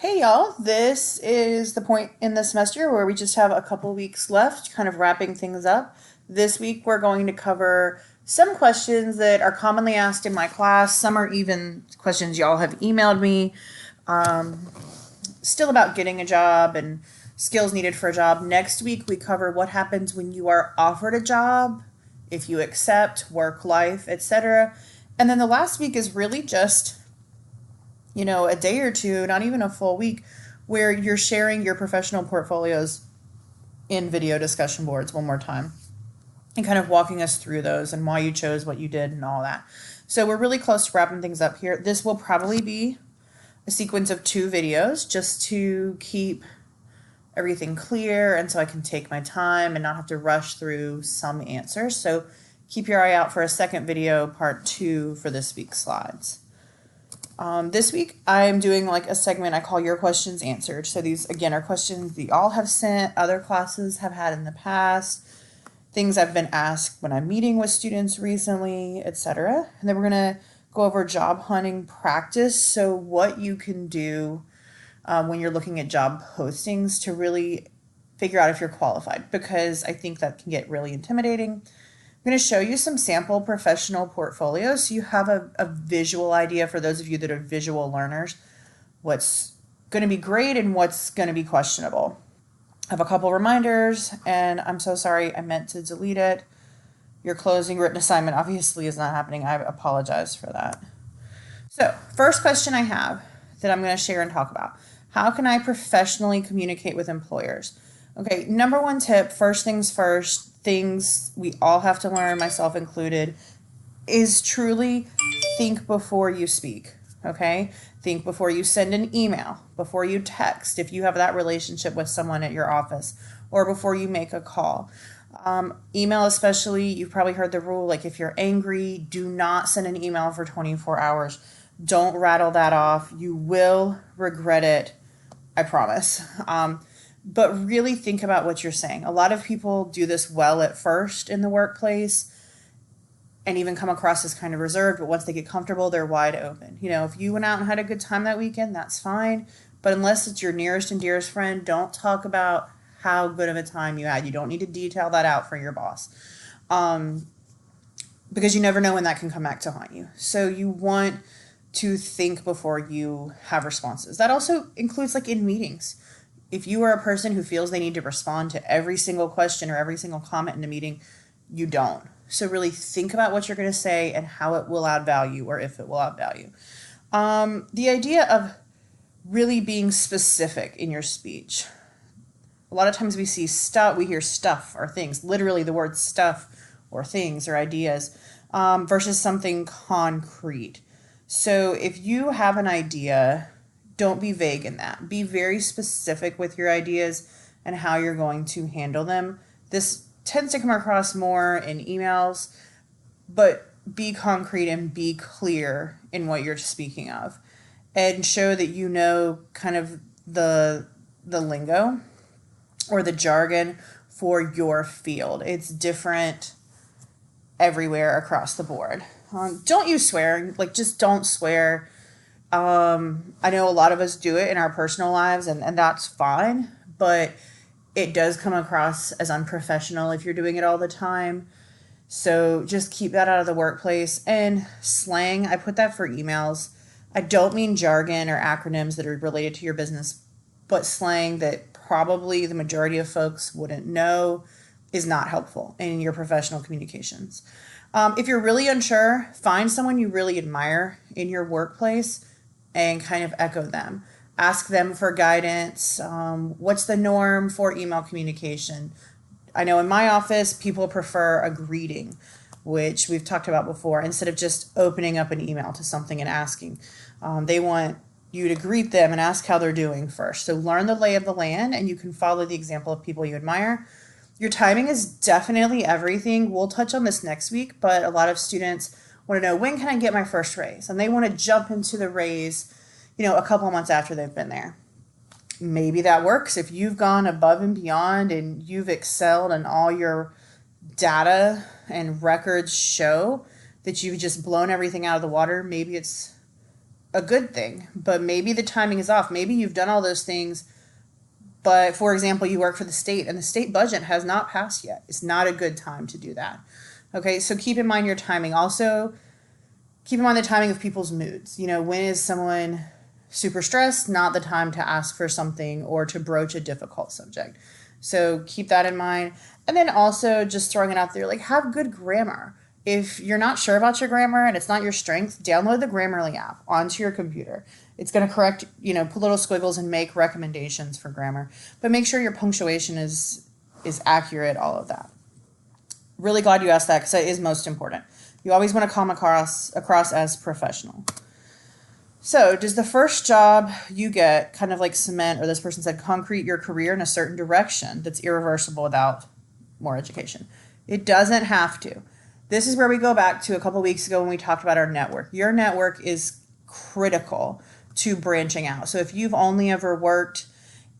Hey y'all, this is the point in the semester where we just have a couple weeks left, kind of wrapping things up. This week we're going to cover some questions that are commonly asked in my class. Some are even questions y'all have emailed me, still about getting a job and skills needed for a job. Next week we cover what happens when you are offered a job, if you accept, work life, etc. And then the last week is really just a day or two, not even a full week, where you're sharing your professional portfolios in video discussion boards one more time and kind of walking us through those and why you chose what you did and all that. So we're really close to wrapping things up here. This will probably be a sequence of 2 videos just to keep everything clear and so I can take my time and not have to rush through some answers. So keep your eye out for a second video, part 2, for this week's slides. This week I'm doing like a segment I call Your Questions Answered. So these again are questions we all have sent, other classes have had in the past, things I've been asked when I'm meeting with students recently, etc. And then we're going to go over job hunting practice. So what you can do when you're looking at job postings to really figure out if you're qualified, because I think that can get really intimidating. I'm going to show you some sample professional portfolios so you have a visual idea for those of you that are visual learners, what's going to be great and what's going to be questionable. I have a couple reminders, and I'm so sorry, I meant to delete it. Your closing written assignment obviously is not happening. I apologize for that. So, first question I have that I'm going to share and talk about. How can I professionally communicate with employers? Okay, number one tip, first things first, things we all have to learn, myself included, is truly think before you speak, okay? Think before you send an email, before you text, if you have that relationship with someone at your office, or before you make a call. Email especially, you've probably heard the rule, like if you're angry, do not send an email for 24 hours. Don't rattle that off. You will regret it, I promise. But really think about what you're saying. A lot of people do this well at first in the workplace and even come across as kind of reserved, but once they get comfortable, they're wide open. If you went out and had a good time that weekend, that's fine. But unless it's your nearest and dearest friend, don't talk about how good of a time you had. You don't need to detail that out for your boss. Because you never know when that can come back to haunt you. So you want to think before you have responses. That also includes like in meetings. If you are a person who feels they need to respond to every single question or every single comment in a meeting, you don't. So really think about what you're going to say and how it will add value, or if it will add value. The idea of really being specific in your speech. A lot of times we hear stuff or things, literally the word stuff or things or ideas, versus something concrete. So if you have an idea, don't be vague in that. Be very specific with your ideas and how you're going to handle them. This tends to come across more in emails, but be concrete and be clear in what you're speaking of, and show that you know kind of the lingo or the jargon for your field. It's different everywhere across the board. Don't use swearing. Just don't swear. I know a lot of us do it in our personal lives, and that's fine, but it does come across as unprofessional if you're doing it all the time. So just keep that out of the workplace. And slang, I put that for emails. I don't mean jargon or acronyms that are related to your business, but slang that probably the majority of folks wouldn't know is not helpful in your professional communications. If you're really unsure, find someone you really admire in your workplace and kind of echo them. Ask them for guidance. What's the norm for email communication? I know in my office, people prefer a greeting, which we've talked about before, instead of just opening up an email to something and asking. They want you to greet them and ask how they're doing first. So learn the lay of the land, and you can follow the example of people you admire. Your timing is definitely everything. We'll touch on this next week, but a lot of students want to know, when can I get my first raise? And they want to jump into the raise, a couple of months after they've been there. Maybe that works if you've gone above and beyond and you've excelled and all your data and records show that you've just blown everything out of the water. Maybe it's a good thing, but maybe the timing is off. Maybe you've done all those things, but for example, you work for the state and the state budget has not passed yet. It's not a good time to do that. Okay, so keep in mind your timing. Also, keep in mind the timing of people's moods. When is someone super stressed? Not the time to ask for something or to broach a difficult subject. So keep that in mind. And then also just throwing it out there, like, have good grammar. If you're not sure about your grammar and it's not your strength, download the Grammarly app onto your computer. It's going to correct, put little squiggles and make recommendations for grammar. But make sure your punctuation is accurate, all of that. Really glad you asked that because that is most important. You always want to come across as professional. So does the first job you get kind of like cement, or this person said, concrete your career in a certain direction that's irreversible without more education? It doesn't have to. This is where we go back to a couple weeks ago when we talked about our network. Your network is critical to branching out. So if you've only ever worked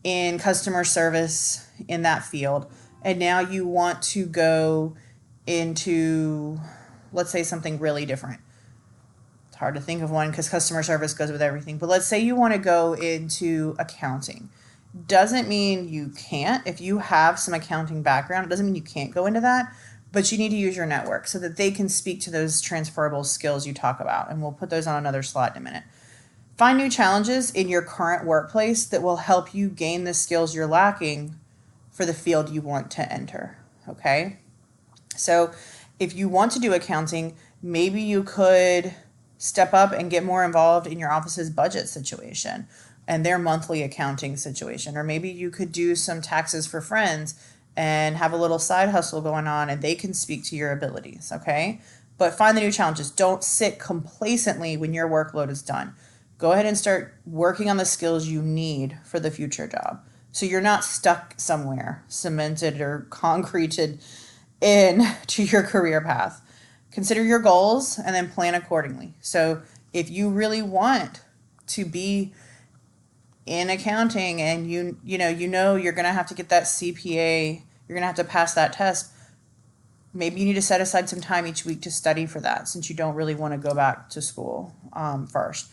in customer service in that field, and now you want to go into, let's say, something really different. It's hard to think of one because customer service goes with everything. But let's say you want to go into accounting. Doesn't mean you can't. If you have some accounting background, it doesn't mean you can't go into that. But you need to use your network so that they can speak to those transferable skills you talk about. And we'll put those on another slide in a minute. Find new challenges in your current workplace that will help you gain the skills you're lacking for the field you want to enter. Okay? So if you want to do accounting, maybe you could step up and get more involved in your office's budget situation and their monthly accounting situation. Or maybe you could do some taxes for friends and have a little side hustle going on, and they can speak to your abilities, okay? But find the new challenges. Don't sit complacently when your workload is done. Go ahead and start working on the skills you need for the future job. So you're not stuck somewhere, cemented or concreted in to your career path. Consider your goals and then plan accordingly. So if you really want to be in accounting and you know you're going to have to get that CPA, you're going to have to pass that test, maybe you need to set aside some time each week to study for that since you don't really want to go back to school first.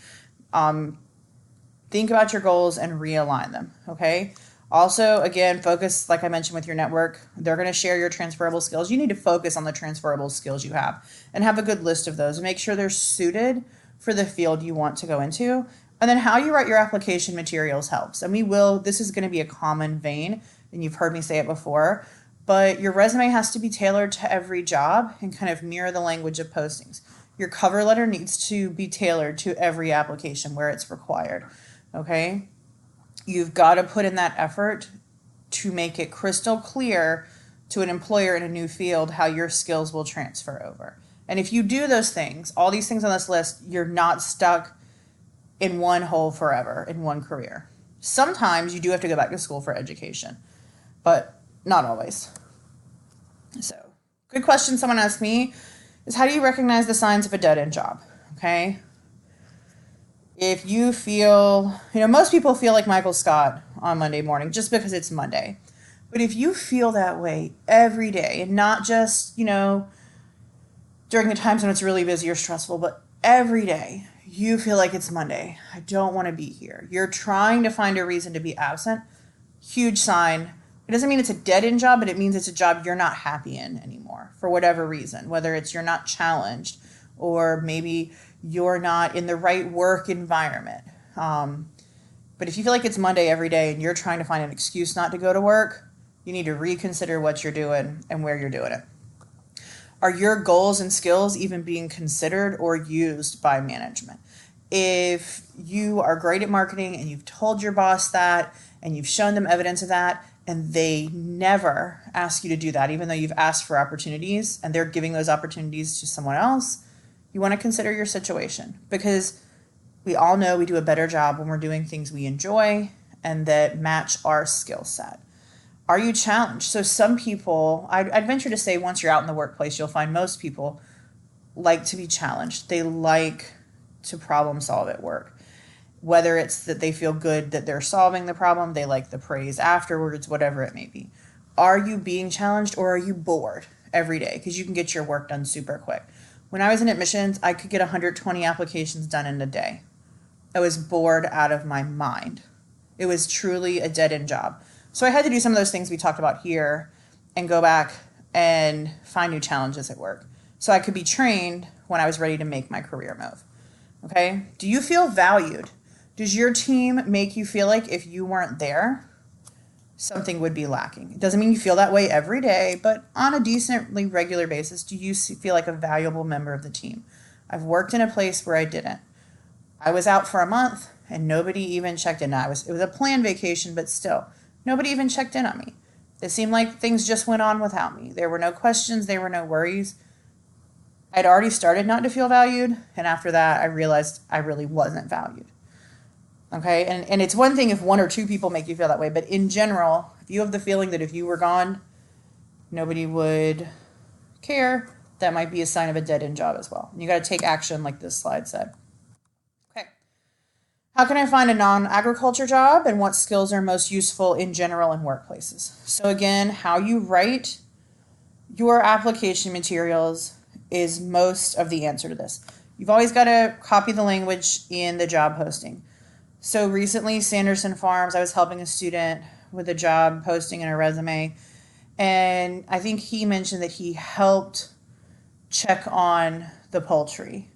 Think about your goals and realign them, okay? Also, again, focus, like I mentioned, with your network. They're going to share your transferable skills. You need to focus on the transferable skills you have and have a good list of those and make sure they're suited for the field you want to go into. And then how you write your application materials helps. And this is going to be a common vein, and you've heard me say it before, but your resume has to be tailored to every job and kind of mirror the language of postings. Your cover letter needs to be tailored to every application where it's required, okay? You've got to put in that effort to make it crystal clear to an employer in a new field how your skills will transfer over. And if you do those things, all these things on this list, you're not stuck in one hole forever, in one career. Sometimes you do have to go back to school for education, but not always. So, good question someone asked me is, how do you recognize the signs of a dead-end job? Okay? If you feel, most people feel like Michael Scott on Monday morning just because it's Monday. But if you feel that way every day, and not just, during the times when it's really busy or stressful, but every day you feel like it's Monday, I don't want to be here. You're trying to find a reason to be absent. Huge sign. It doesn't mean it's a dead-end job, but it means it's a job you're not happy in anymore for whatever reason, whether it's you're not challenged or maybe you're not in the right work environment. But if you feel like it's Monday every day and you're trying to find an excuse not to go to work, you need to reconsider what you're doing and where you're doing it. Are your goals and skills even being considered or used by management? If you are great at marketing and you've told your boss that and you've shown them evidence of that and they never ask you to do that, even though you've asked for opportunities and they're giving those opportunities to someone else, you want to consider your situation, because we all know we do a better job when we're doing things we enjoy and that match our skill set. Are you challenged? So some people, I'd venture to say once you're out in the workplace, you'll find most people like to be challenged. They like to problem solve at work. Whether it's that they feel good that they're solving the problem, they like the praise afterwards, whatever it may be. Are you being challenged, or are you bored every day? Because you can get your work done super quick. When I was in admissions, I could get 120 applications done in a day. I was bored out of my mind. It was truly a dead end job. So I had to do some of those things we talked about here and go back and find new challenges at work so I could be trained when I was ready to make my career move. Okay? Do you feel valued? Does your team make you feel like if you weren't there, something would be lacking? It doesn't mean you feel that way every day, but on a decently regular basis, do you feel like a valuable member of the team? I've worked in a place where I didn't. I was out for a month and nobody even checked in. It was a planned vacation, but still, nobody even checked in on me. It seemed like things just went on without me. There were no questions, there were no worries. I'd already started not to feel valued, and after that, I realized I really wasn't valued. Okay, and it's one thing if one or two people make you feel that way, but in general, if you have the feeling that if you were gone, nobody would care, that might be a sign of a dead-end job as well. And you got to take action like this slide said. Okay, how can I find a non-agriculture job, and what skills are most useful in general in workplaces? So again, how you write your application materials is most of the answer to this. You've always got to copy the language in the job posting. So recently, Sanderson Farms, I was helping a student with a job posting and a resume, and I think he mentioned that he helped check on the poultry.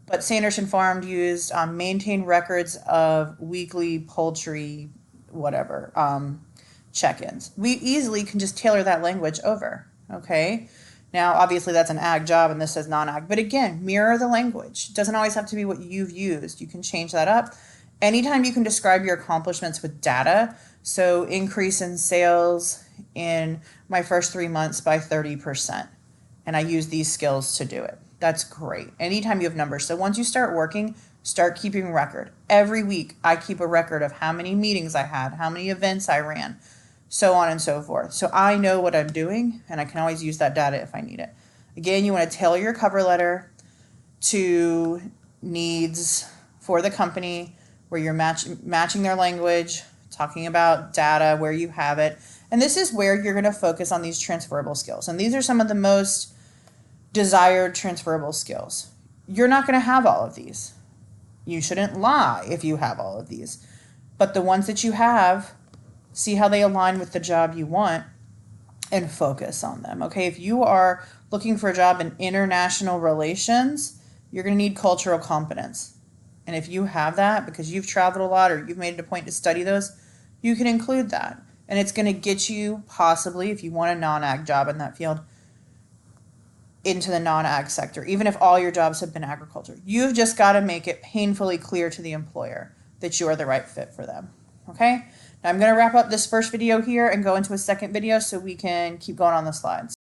But Sanderson Farm used maintain records of weekly poultry, whatever, check-ins. We easily can just tailor that language over, okay? Now, obviously, that's an ag job, and this says non-ag. But again, mirror the language. It doesn't always have to be what you've used. You can change that up. Anytime you can describe your accomplishments with data, so increase in sales in my first 3 months by 30%, and I use these skills to do it. That's great. Anytime you have numbers. So once you start working, start keeping record. Every week, I keep a record of how many meetings I had, how many events I ran, so on and so forth. So I know what I'm doing, and I can always use that data if I need it. Again, you want to tailor your cover letter to needs for the company, where you're matching their language, talking about data, where you have it. And this is where you're going to focus on these transferable skills. And these are some of the most desired transferable skills. You're not going to have all of these. You shouldn't lie if you have all of these. But the ones that you have, see how they align with the job you want and focus on them. Okay, if you are looking for a job in international relations, you're going to need cultural competence. And if you have that because you've traveled a lot or you've made it a point to study those, you can include that. And it's going to get you possibly, if you want a non-ag job in that field, into the non-ag sector, even if all your jobs have been agriculture. You've just got to make it painfully clear to the employer that you are the right fit for them. Okay? Now I'm going to wrap up this first video here and go into a second video so we can keep going on the slides.